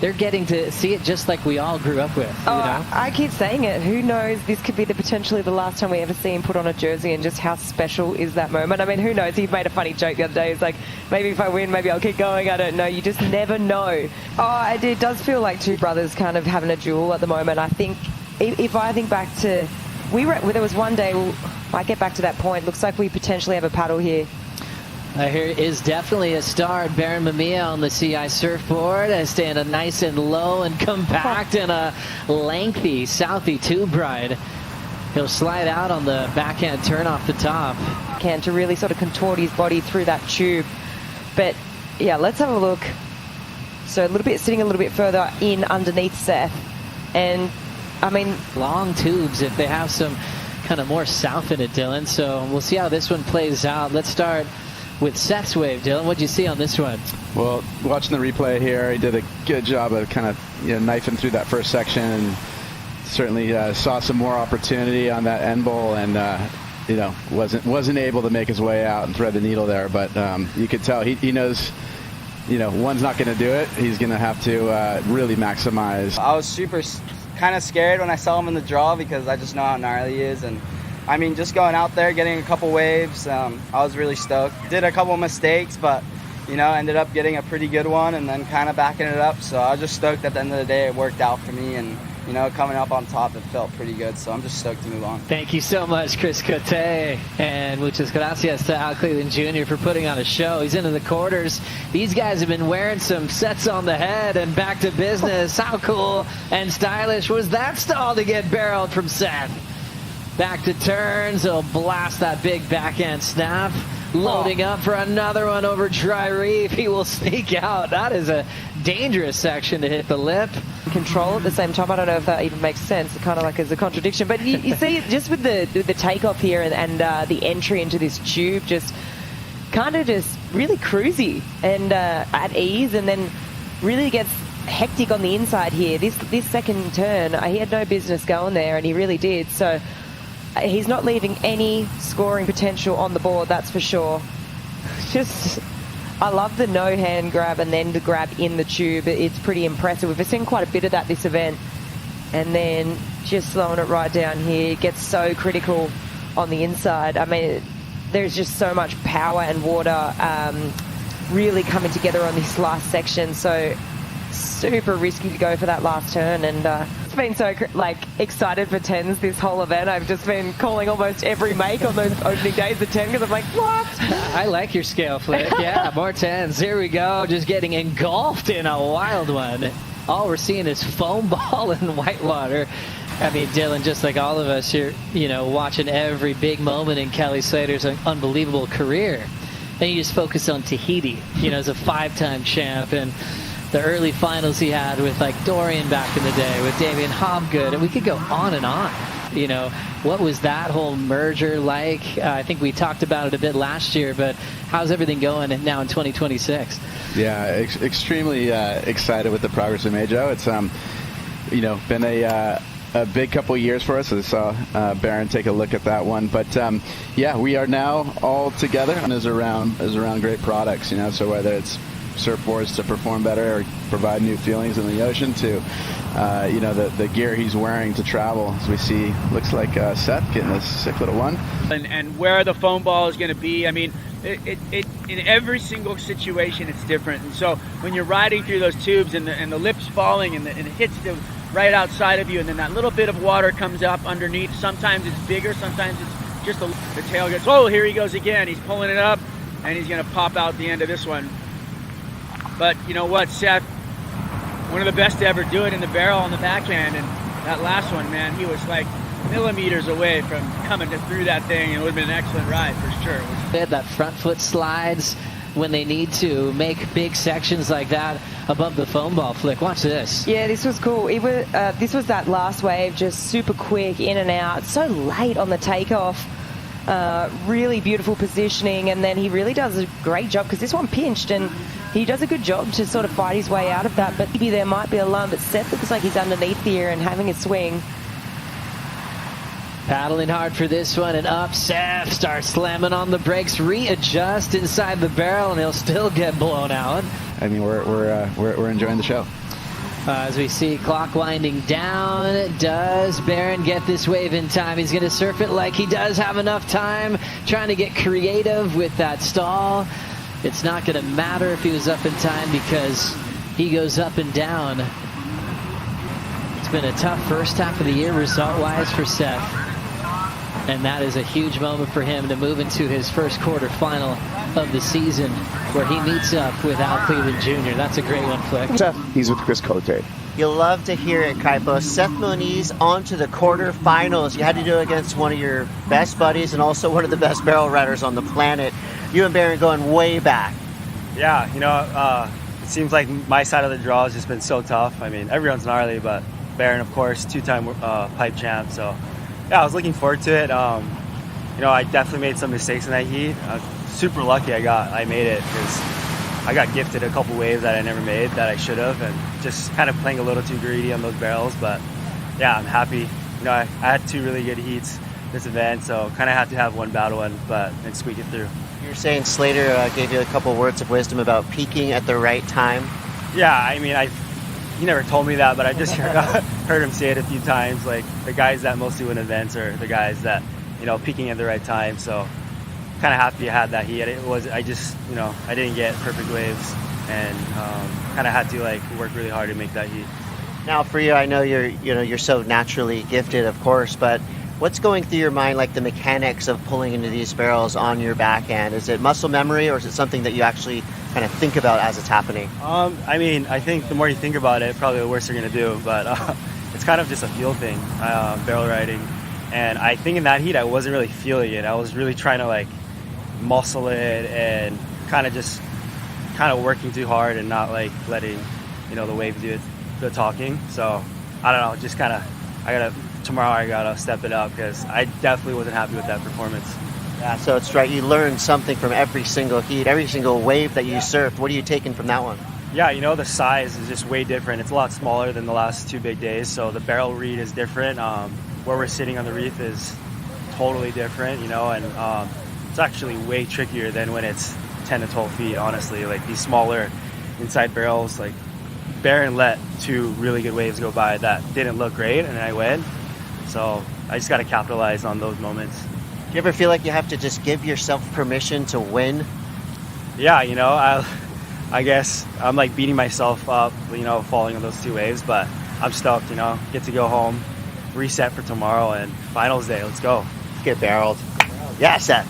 they're getting to see it just like we all grew up with. You know? I keep saying it. Who knows? This could be potentially the last time we ever see him put on a jersey, and just how special is that moment? I mean, who knows? He made a funny joke the other day. He's like, maybe if I win, maybe I'll keep going. I don't know. You just never know. It does feel like two brothers kind of having a duel at the moment. I think, if I think back to, there was one day, I get back to that point, looks like we potentially have a paddle here. Here is definitely a start. Barron Mamiya on the CI surfboard, standing nice and low and compact in a lengthy Southie tube ride. He'll slide out on the backhand turn off the top. To really sort of contort his body through that tube. But yeah, let's have a look. So a little bit, sitting a little bit further in underneath Seth. And I mean, long tubes if they have some kind of more south in it, Dylan. So we'll see how this one plays out. Let's start with Seth's wave. Dylan, what'd you see on this one? Well, watching the replay here, he did a good job of kind of knifing through that first section, and certainly saw some more opportunity on that end bowl, and wasn't able to make his way out and thread the needle there. But you could tell he knows, one's not going to do it. He's going to have to really maximize. I was super kind of scared when I saw him in the draw, because I just know how gnarly he is. And I mean, just going out there, getting a couple waves, I was really stoked. Did a couple mistakes, but, ended up getting a pretty good one and then kind of backing it up. So I was just stoked at the end of the day it worked out for me. And, coming up on top, it felt pretty good. So I'm just stoked to move on. Thank you so much, Chris Cote. And muchas gracias to Al Cleveland Jr. for putting on a show. He's into the quarters. These guys have been wearing some sets on the head and back to business. How cool and stylish was that stall to get barreled from Seth? Back to turns, he'll blast that big backhand snap. Loading up for another one over dry reef. He will sneak out. That is a dangerous section to hit the lip. Control at the same time. I don't know if that even makes sense. It kind of like is a contradiction. But you see, just with the takeoff here and the entry into this tube, just kind of just really cruisy and at ease, and then really gets hectic on the inside here. This second turn, he had no business going there, and he really did. So he's not leaving any scoring potential on the board, that's for sure. I love the no hand grab and then the grab in the tube. It's pretty impressive. We've seen quite a bit of that this event. And then just slowing it right down here. It gets so critical on the inside. I mean, there's just so much power and water really coming together on this last section. So super risky to go for that last turn, and it's been so excited for 10s this whole event. I've just been calling almost every make on those opening days of 10 because I'm like, what? I like your scale, Flick. Yeah, more 10s. Here we go, just getting engulfed in a wild one. All we're seeing is foam ball and whitewater. I mean, Dylan, just like all of us here, watching every big moment in Kelly Slater's unbelievable career. And you just focus on Tahiti, as a 5-time champ, and the early finals he had with Dorian back in the day, with Damien Hobgood, and we could go on and on. What was that whole merger like? I think we talked about it a bit last year, but how's everything going now in 2026? Yeah, extremely excited with the progress we made, Joe. It's been a big couple of years for us. I saw Barron take a look at that one, but yeah, we are now all together and is around great products. So whether it's surfboards to perform better or provide new feelings in the ocean, to the gear he's wearing to travel, as we see, looks like Seth getting a sick little one. And where the foam ball is going to be, I mean, it in every single situation it's different. And so when you're riding through those tubes and the lip's falling and it hits the right outside of you, and then that little bit of water comes up underneath, sometimes it's bigger, sometimes it's just the tail gets, oh, here he goes again, he's pulling it up, and he's going to pop out the end of this one. But you know what, Seth, one of the best to ever do it in the barrel on the backhand, and that last one, man, he was like millimeters away from coming through that thing, and it would have been an excellent ride for sure. They had that front foot slides when they need to make big sections like that above the foam ball. Flick, watch this. Yeah, this was cool. This was that last wave, just super quick, in and out, so late on the takeoff. Really beautiful positioning, and then he really does a great job, because this one pinched, and he does a good job to sort of fight his way out of that. But maybe there might be a lump, but Seth looks like he's underneath here and having a swing. Paddling hard for this one, and up Seth starts slamming on the brakes, readjust inside the barrel, and he'll still get blown out. I mean, we're enjoying the show. As we see clock winding down, does Barron get this wave in time? He's going to surf it like he does have enough time, trying to get creative with that stall. It's not going to matter if he was up in time because he goes up and down. It's been a tough first half of the year result-wise for Seth. And that is a huge moment for him to move into his first quarterfinal of the season where he meets up with Al Cleveland Jr. That's a great one, Flick. Seth, he's with Chris Cote. You'll love to hear it, Kaipo. Seth Moniz on to the quarterfinals. You had to do it against one of your best buddies and also one of the best barrel riders on the planet. You and Barron going way back. Yeah, it seems like my side of the draw has just been so tough. I mean, everyone's gnarly, but Barron, of course, two-time pipe champ. So, yeah, I was looking forward to it. I definitely made some mistakes in that heat. I was super lucky I made it because I got gifted a couple waves that I never made that I should have, and just kind of playing a little too greedy on those barrels. But yeah, I'm happy. I had two really good heats this event, so kind of had to have one bad one, and squeak it through. You're saying Slater gave you a couple words of wisdom about peaking at the right time. Yeah, I mean, he never told me that, but I just heard him say it a few times. Like, the guys that mostly win events are the guys that, peaking at the right time. So kind of happy I had that heat. I didn't get perfect waves and kind of had to work really hard to make that heat. Now for you, I know you're so naturally gifted, of course, but what's going through your mind, like the mechanics of pulling into these barrels on your backhand? Is it muscle memory, or is it something that you actually kind of think about as it's happening? I mean, I think the more you think about it, probably the worse you're going to do. But it's kind of just a feel thing, barrel riding. And I think in that heat, I wasn't really feeling it. I was really trying to muscle it and kind of working too hard and not letting the wave do the talking. So I don't know, just tomorrow I gotta step it up because I definitely wasn't happy with that performance. Yeah, so it's right. You learned something from every single heat, every single wave that you surfed. What are you taking from that one? Yeah, the size is just way different. It's a lot smaller than the last two big days, so the barrel read is different. Where we're sitting on the reef is totally different, and it's actually way trickier than when it's 10 to 12 feet, honestly. These smaller inside barrels, Barron let two really good waves go by that didn't look great, and I win. So I just got to capitalize on those moments. Do you ever feel like you have to just give yourself permission to win? Yeah, I guess I'm beating myself up, falling on those two waves, but I'm stoked, get to go home, reset for tomorrow, and finals day. Let's go. Get barreled. Yeah, Seth.